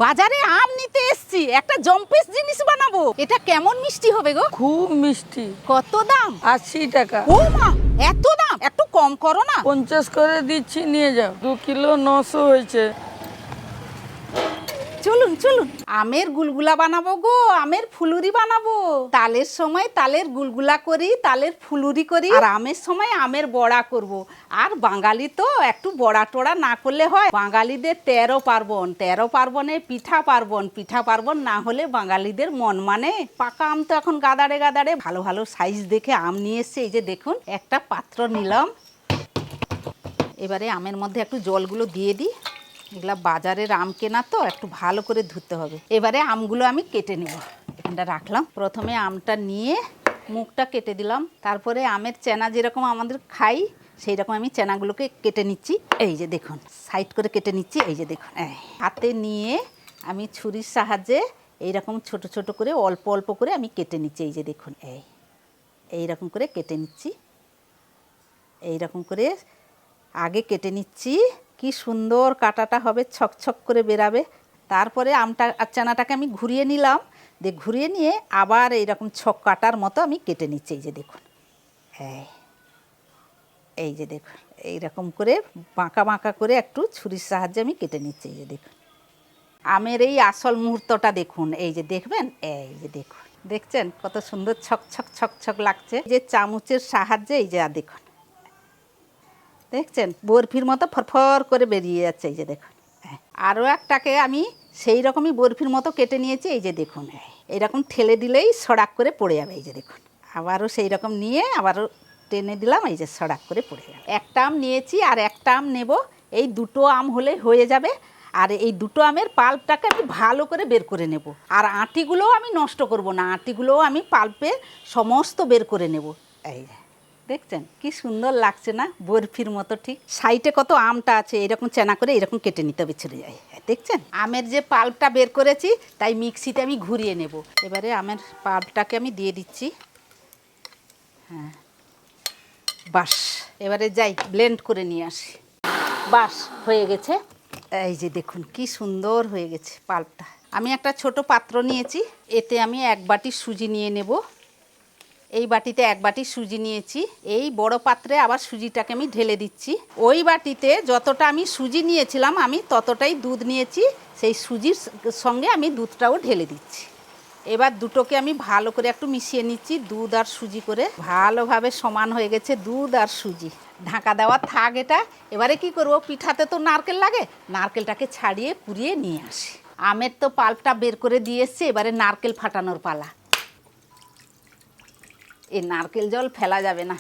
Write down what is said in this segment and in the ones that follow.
বাজারে আম নিতে এসেছি, একটা জম্পেস জিনিস বানাবো। এটা কেমন মিষ্টি হবে গো? খুব মিষ্টি। কত দাম? 80 টাকা। ও মা, এত দাম? একটু কম করো না। 50 করে দিচ্ছি, নিয়ে যাও। 2 কিলো 900 হয়েছে। চলুন চলুন, আমের গুলগুলা বানাবো গো, আমের ফুলুরি বানাবো। তালের সময় তালের গুলগুলা করি, তালের ফুলুরি করি, আর আমের সময় আমের বড়া করব। আর বাঙালি তো একটু বড়া টোড়া না করলে হয়? বাঙালিদের 13 পার্বণ, 13 পার্বণে পিঠা পার্বণ, পিঠা পার্বণ না হলে বাঙালিদের মন মানে। পাকা আম তো এখন গাদারে গাদারে, ভালো ভালো সাইজ দেখে আম নিয়ে এসছে। এই যে দেখুন, একটা পাত্র নিলাম। এবারে আমের মধ্যে একটু জলগুলো দিয়ে দিই। এগুলা বাজারের আম কেনা তো, একটু ভালো করে ধুতে হবে। এবারে আমগুলো আমি কেটে নেব। এখানটা রাখলাম। প্রথমে আমটা নিয়ে মুখটা কেটে দিলাম। তারপরে আমের চেনা যেরকম আমাদের খাই সেই রকম আমি চেনাগুলোকে কেটে নিচ্ছি। এই যে দেখুন, সাইড করে কেটে নিচ্ছি। এই যে দেখুন, হাতে নিয়ে আমি ছুরির সাহায্যে এইরকম ছোট ছোট করে অল্প অল্প করে আমি কেটে নিচ্ছি। এই যে দেখুন, এইরকম করে কেটে নিচ্ছি। এইরকম করে আগে কেটে নিচ্ছি। কি সুন্দর কাটাটা হবে, ছকছক করে বেরাবে। তারপরে আমটা আর চানাটাকে আমি ঘুরিয়ে নিলাম। ঘুরিয়ে নিয়ে আবার এইরকম ছক কাটার মতো আমি কেটে নিচ্ছি। এই যে দেখুন, এই যে দেখুন, এইরকম করে বাঁকা বাঁকা করে একটু ছুরির সাহায্যে আমি কেটে নিচ্ছি। এই যে দেখুন, আমের এই আসল মুহূর্তটা দেখুন। এই যে দেখবেন, এই যে দেখুন, দেখছেন কত সুন্দর ছকছক ছকছক লাগছে। যে চামচের সাহায্যে এই যে দেখুন, দেখছেন বরফির মতো ফরফর করে বেরিয়ে যাচ্ছে। এই যে দেখুন, আরও একটাকে আমি সেই রকমই বরফির মতো কেটে নিয়েছি। এই যে দেখুন, এইরকম ঠেলে দিলেই সড়াক করে পড়ে যাবে। এই যে দেখুন, আবারও সেই রকম নিয়ে আবারও টেনে দিলাম। এই যে সড়াক করে পড়ে যাবে। একটা আম নিয়েছি আর একটা আম নেব। এই দুটো আম হলে হয়ে যাবে। আর এই দুটো আমের পাল্পটাকে আমি ভালো করে বের করে নেব। আর আঁটিগুলোও আমি নষ্ট করব না, আঁটিগুলোও আমি পাল্পে সমস্ত বের করে নেব। এই দেখছেন কি সুন্দর লাগছে না, বরফির মতো। ঠিক সাইডে কত আমটা আছে, এরকম চেনা করে এরকম কেটে নিতে হবে, ছেড়ে যায়। দেখছেন আমের যে পাল্পটা বের করেছি, তাই মিক্সিতে আমি ঘুরিয়ে নেব। এবারে আমের পাল্পটাকে আমি দিয়ে দিচ্ছি। বাস, এবারে যাই ব্লেন্ড করে নিয়ে আসি। বাস হয়ে গেছে। এই যে দেখুন কি সুন্দর হয়ে গেছে পাল্পটা। আমি একটা ছোট পাত্র নিয়েছি, এতে আমি 1 বাটি সুজি নিয়ে নেব। এই বাটিতে 1 বাটি সুজি নিয়েছি। এই বড় পাত্রে আবার সুজিটাকে আমি ঢেলে দিচ্ছি। ওই বাটিতে যতটা আমি সুজি নিয়েছিলাম আমি ততটাই দুধ নিয়েছি। সেই সুজির সঙ্গে আমি দুধটাও ঢেলে দিচ্ছি। এবার দুটোকে আমি ভালো করে একটু মিশিয়ে নিচ্ছি, দুধ আর সুজি করে। ভালোভাবে সমান হয়ে গেছে দুধ আর সুজি। ঢাকা দেওয়া থাক এটা। এবারে কি করব, পিঠাতে তো নারকেল লাগে, নারকেলটাকে ছাড়িয়ে পুড়িয়ে নিয়ে আসি। আমের তো পাল্পটা বের করে দিয়ে এসছে, এবারে নারকেল ফাটানোর পালা। এই নারকেল জল ফেলা যাবে না।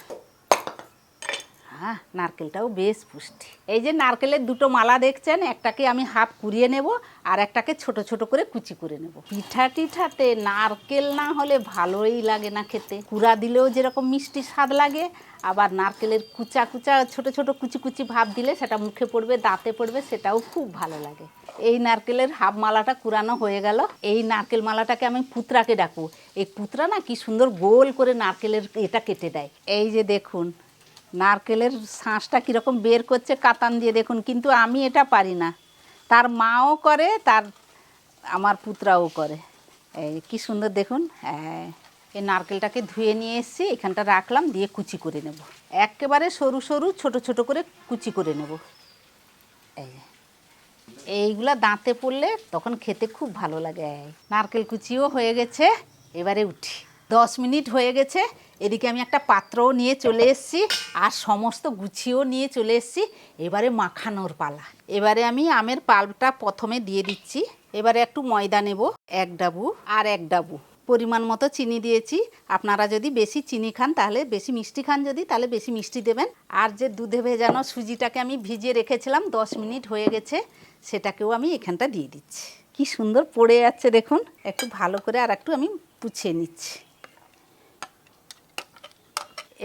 নারকেলটাও বেশ পুষ্টি। এই যে নারকেলের দুটো মালা দেখছেন, একটাকে আমি হাফ কুড়িয়ে নেব আর একটাকে ছোট ছোট করে কুচি করে নেব। পিঠা টিঠাতে নারকেল না হলে ভালোই লাগে না খেতে। কুড়া দিলেও যেরকম মিষ্টি স্বাদ লাগে, আবার নারকেলের কুচা কুচা ছোট ছোট কুচি কুচি ভাব দিলে সেটা মুখে পড়বে, দাঁতে পড়বে, সেটাও খুব ভালো লাগে। এই নারকেলের হাফ মালাটা কুড়ানো হয়ে গেল। এই নারকেল মালাটাকে আমি পুতরাকে ডাকবো। এই পুতরা না কি সুন্দর গোল করে নারকেলের এটা কেটে দেয়। এই যে দেখুন নারকেলের শাঁসটা কীরকম বের করছে কাতান দিয়ে, দেখুন। কিন্তু আমি এটা পারি না, তার মাও করে, আমার পুতরাও করে। এই কি সুন্দর দেখুন। এই নারকেলটাকে ধুয়ে নিয়ে এসেছি, এখানটা রাখলাম, দিয়ে কুচি করে নেব। একেবারে সরু সরু ছোট ছোট করে কুচি করে নেব। এইগুলা দাঁতে পড়লে তখন খেতে খুব ভালো লাগে। নারকেল কুচিও হয়ে গেছে, এবারে উঠি। 10 মিনিট হয়ে গেছে। এদিকে আমি একটা পাত্রও নিয়ে চলে এসেছি আর সমস্ত গুছিয়েও নিয়ে চলে এসেছি। এবারে মাখানোর পালা। এবারে আমি আমের পাল্পটা প্রথমে দিয়ে দিচ্ছি। এবারে একটু ময়দা নেব, 1 ডাবু আর 1 ডাবু। পরিমাণ মতো চিনি দিয়েছি। আপনারা যদি বেশি চিনি খান তাহলে বেশি, মিষ্টি খান যদি তাহলে বেশি মিষ্টি দেবেন। আর যে দুধে ভেজানো সুজিটাকে আমি ভিজিয়ে রেখেছিলাম, 10 মিনিট হয়ে গেছে, সেটাকেও আমি এখানটা দিয়ে দিচ্ছি। কি সুন্দর পড়ে যাচ্ছে দেখুন। একটু ভালো করে আর একটু আমি পুছিয়ে নিচ্ছি।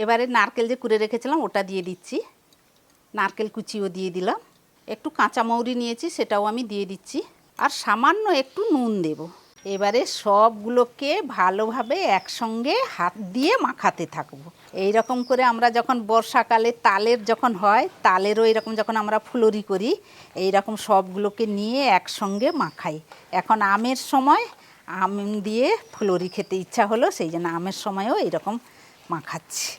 এবারে নারকেল যে কুড়ে রেখেছিলাম ওটা দিয়ে দিচ্ছি। নারকেল কুচিও দিয়ে দিলাম। একটু কাঁচা মৌরি নিয়েছি, সেটাও আমি দিয়ে দিচ্ছি। আর সামান্য একটু নুন দেব। এবারে সবগুলোকে ভালোভাবে একসঙ্গে হাত দিয়ে মাখাতে থাকবো। এই রকম করে আমরা যখন বর্ষাকালে তালের যখন হয়, তালেরও এরকম যখন আমরা ফুলুরি করি, এই রকম সবগুলোকে নিয়ে একসঙ্গে মাখাই। এখন আমের সময় আম দিয়ে ফুলুরি খেতে ইচ্ছা হলো, সেই জন্য আমের সময়ও এইরকম মাখাচ্ছি।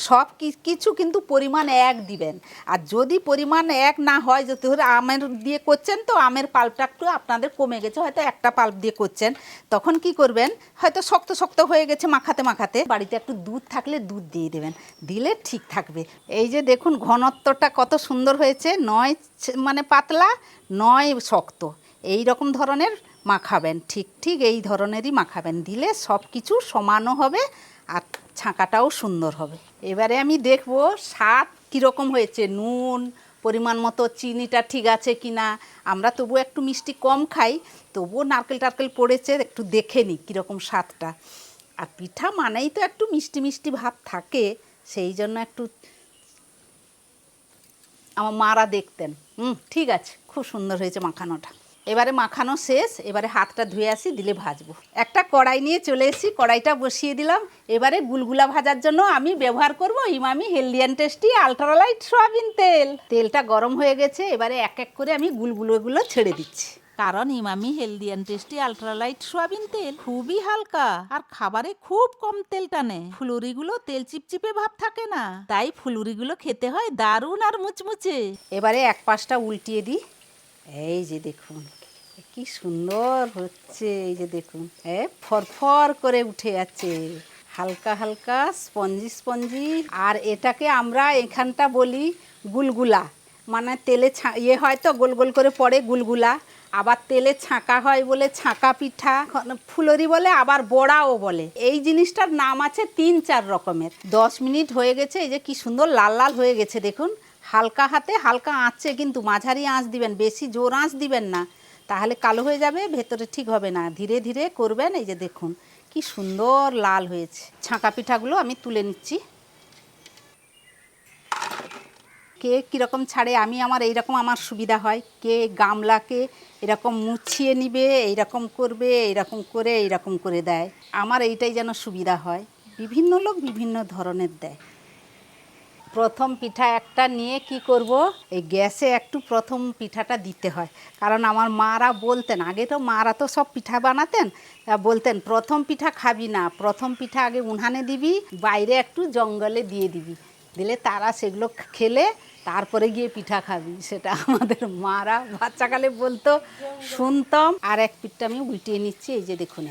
সব কিছু কিন্তু পরিমাণ এক দিবেন। আর যদি পরিমাণ এক না হয়, যদি ধরো আমের দিয়ে করছেন তো আমের পাল্পটা একটু আপনাদের কমে গেছে, হয়তো একটা পাল্প দিয়ে করছেন, তখন কি করবেন, হয়তো শক্ত শক্ত হয়ে গেছে মাখাতে মাখাতে, বাড়িতে একটু দুধ থাকলে দুধ দিয়ে দেবেন, দিলে ঠিক থাকবে। এই যে দেখুন ঘনত্বটা কত সুন্দর হয়েছে, নয় মানে পাতলা নয় শক্ত, এই রকম ধরনের মাখাবেন, ঠিক ঠিক এই ধরনেরই মাখাবেন, দিলে সব কিছু সমানও হবে আর ছাঁকাটাও সুন্দর হবে। এবারে আমি দেখব স্বাদ কীরকম হয়েছে, নুন পরিমাণ মতো, চিনিটা ঠিক আছে কি না। আমরা তবু একটু মিষ্টি কম খাই, তবুও নারকেল টারকেল পড়েছে, একটু দেখে নিই কীরকম স্বাদটা। আর পিঠা মানেই তো একটু মিষ্টি মিষ্টি ভাব থাকে, সেই জন্য একটু আমার মারা দেখতেন। ঠিক আছে, খুব সুন্দর হয়েছে মাখানোটা। এবারে মাখানো শেষ, এবারে হাতটা ধুয়ে আসি, দিলে ভাজবো। একটা কড়াই নিয়ে চলে এসেছি, কড়াইটা বসিয়ে দিলাম। এবারে গুলগুলা ভাজার জন্য আমি ব্যবহার করব Emami healthy and tasty আলট্রালাইট soybean তেল। তেলটা গরম হয়ে গেছে, এবারে এক এক করে আমি গুলগুলোগুলো ছেড়ে দিচ্ছি। কারণ Emami healthy and tasty আলট্রালাইট soybean তেল খুবই হালকা আর খাবারে খুব কম তেল টানে। ফুলুরিগুলো তেল চিপচিপে ভাব থাকে না, তাই ফুলুরিগুলো খেতে হয় দারুণ আর মুচমুচে। এবারে এক পাশটা উল্টিয়ে দিই। এই যে দেখুন কি সুন্দর হচ্ছে, এই যে দেখুন ফরফর করে উঠে যাচ্ছে, হালকা হালকা স্পঞ্জি স্পঞ্জি। আর এটাকে আমরা এখানটা বলি গুলগুলা, মানে তেলে হয় তো গোল গোল করে পড়ে গুলগুলা, আবার তেলে ছাঁকা হয় বলে ছাঁকা পিঠা, ফুলুরি বলে, আবার বড়াও বলে। এই জিনিসটার নাম আছে 3-4 রকমের। 10 মিনিট হয়ে গেছে, এই যে কি সুন্দর লাল লাল হয়ে গেছে দেখুন। হালকা হাতে হালকা আঁচে, কিন্তু মাঝারি আঁচ দিবেন, বেশি জোর আঁচ দিবেন না, তাহলে কালো হয়ে যাবে, ভেতরে ঠিক হবে না। ধীরে ধীরে করবেন। এই যে দেখুন কি সুন্দর লাল হয়েছে। ছাঁকা পিঠাগুলো আমি তুলে নিচ্ছি। কে কীরকম ছাড়ে, আমি আমার এইরকম আমার সুবিধা হয়, কে গামলাকে এরকম মুছিয়ে নিবে, এইরকম করবে, এইরকম করে এইরকম করে দেয়, আমার এইটাই যেন সুবিধা হয়। বিভিন্ন লোক বিভিন্ন ধরনের দেয়। প্রথম পিঠা একটা নিয়ে কি করব, এই গ্যাসে একটু প্রথম পিঠাটা দিতে হয়, কারণ আমার মারা বলতেন, আগে তো মারা তো সব পিঠা বানাতেন, বলতেন প্রথম পিঠা খাবি না, প্রথম পিঠা আগে উনানে দিবি, বাইরে একটু জঙ্গলে দিয়ে দিবি, দিলে তারা সেগুলো খেলে তারপরে গিয়ে পিঠা খাবি। সেটা আমাদের মারা বাচ্চাকালে বলতো, শুনতাম। আর এক পিঠটা আমি উল্টিয়ে নিচ্ছি, এই যে দেখুন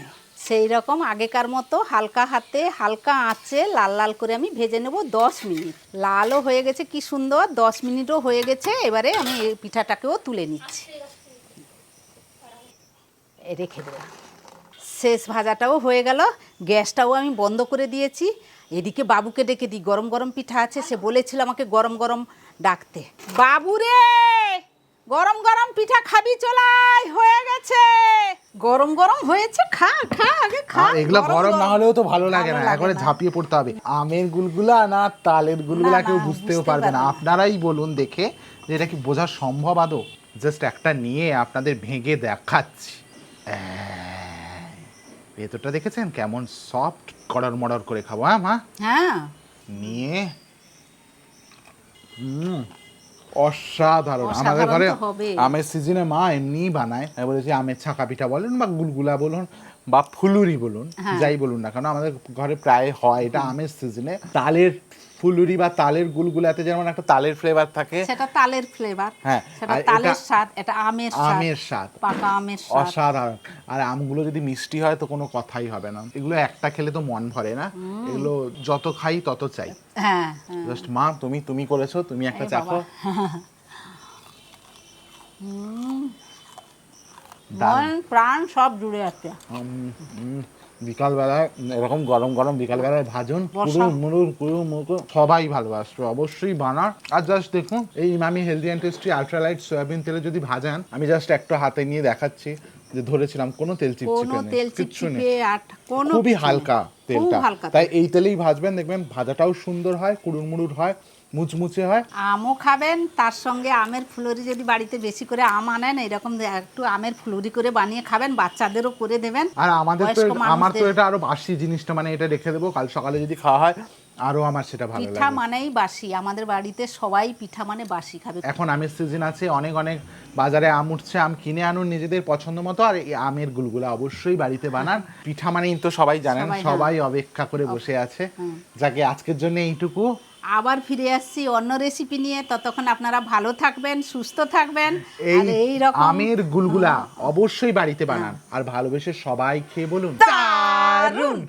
সেই রকম আগেকার মতো হালকা হাতে হালকা আঁচে লাল লাল করে আমি ভেজে নেব 10 মিনিট। লালও হয়ে গেছে কি সুন্দর, 10 মিনিটও হয়ে গেছে। এবারে আমি এই পিঠাটাকেও তুলে নিচ্ছি, রেখে দেবো। শেষ ভাজাটাও হয়ে গেল, গ্যাসটাও আমি বন্ধ করে দিয়েছি। এদিকে বাবুকে ডেকে দিই, গরম গরম পিঠা আছে, সে বলেছিল আমাকে গরম গরম ডাকতে। বাবু রে, গরম গরম পিঠা খাবি, চলাই হয়ে গেছে, গরম গরম হয়েছে, খা খা আগে খা। এগুলো গরম না হলেও তো ভালো লাগে না, একবারে ঝাঁপিয়ে পড়তে হবে। আমের গুলগুলা না তালের গুলগুলা কেউ বুঝতেও পারবে না। আপনারাই বলুন দেখে যে এটা কি বোঝা সম্ভব আদৌ। জাস্ট একটা নিয়ে আপনাদের ভেঙে দেখাচ্ছি। ভেতরটা দেখেছেন কেমন সফট, কড়র মড়র করে খাবো। মা হ্যাঁ, নিয়ে অসাধারণ। আমাদের ঘরে আমের সিজনে মা এমনিই বানায়, আমি বলেছি আমের ছাঁকা পিঠা বলুন বা গুলগুলা বলুন বা ফুলুরি বলুন, যাই বলুন না কেন, আমাদের ঘরে প্রায় হয় এটা আমের সিজনে। তালের ফুলুরি বা তালের গুলগুলাতে যেমন একটা তালের ফ্লেভার থাকে, সেটা তালের ফ্লেভার, হ্যাঁ, সেটা তালের স্বাদ, এটা আমের স্বাদ, পাকা আমের স্বাদ, অসাধারণ। আর আমগুলো যদি মিষ্টি হয় তো কোনো কথাই হবে না। এগুলো একটা খেলে তো মন ভরে না, এগুলো যত খাই তত চাই। হ্যাঁ, জাস্ট মা তুমি করেছো, তুমি একটা চাখো। মন প্রাণ সব জুড়ে আছে। বিকালবেলায় এরকম গরম গরম বিকালবেলায় ভাজুন, কুড়ু সবাই ভালোবাসবে, অবশ্যই বানান। আর জাস্ট দেখুন, এই Emami healthy and tasty আলট্রালাইট soybean তেলে যদি ভাজান, আমি জাস্ট একটা হাতে নিয়ে দেখাচ্ছি যে ধরেছিলাম, কোনো তেল চিপচিপে নেই, কিচ্ছু নেই, খুবই হালকা তেলটা। তাই এই তেলেই ভাজবেন, দেখবেন ভাজাটাও সুন্দর হয়, কুড়ুর মুড়ুর হয়, মুচমুচে হয়। আমও খাবেন, তার সঙ্গে আমের ফুলুরি যদি বাড়িতে বেশি করে আম আনেন এরকম একটু আমের ফুলুরি করে বানিয়ে খাবেন, বাচ্চাদেরও করে দেবেন। আর আমাদের তো বয়স্ক আমার তো মানুষদের- এটা আরো বাসি জিনিসটা, মানে এটা রেখে দেবো, কাল সকালে যদি খাওয়া হয় আরো আমার সেটা ভালো পিঠা লাগে। মানেই বাসি, আমাদের বাড়িতে সবাই পিঠা মানে বাসি খাবে। এখন আমের সিজন আছে, অনেক অনেক বাজারে আম উঠছে, আম কিনে আনুন নিজেদের পছন্দ মতো, আর এই আমের গুলগুলা অবশ্যই বাড়িতে বানান। পিঠা মানেই তো সবাই জানেন, সবাই, সবাই অপেক্ষা করে বসে আছে। যাকে আজকের জন্য এইটুকু, আবার ফিরে আসছি অন্য রেসিপি নিয়ে, ততক্ষণ আপনারা ভালো থাকবেন, সুস্থ থাকবেন। এই আর এই রকম আমের গুলগুলা অবশ্যই বাড়িতে বানান, আর ভালোবেসে সবাই খেয়ে বলুন দারুণ।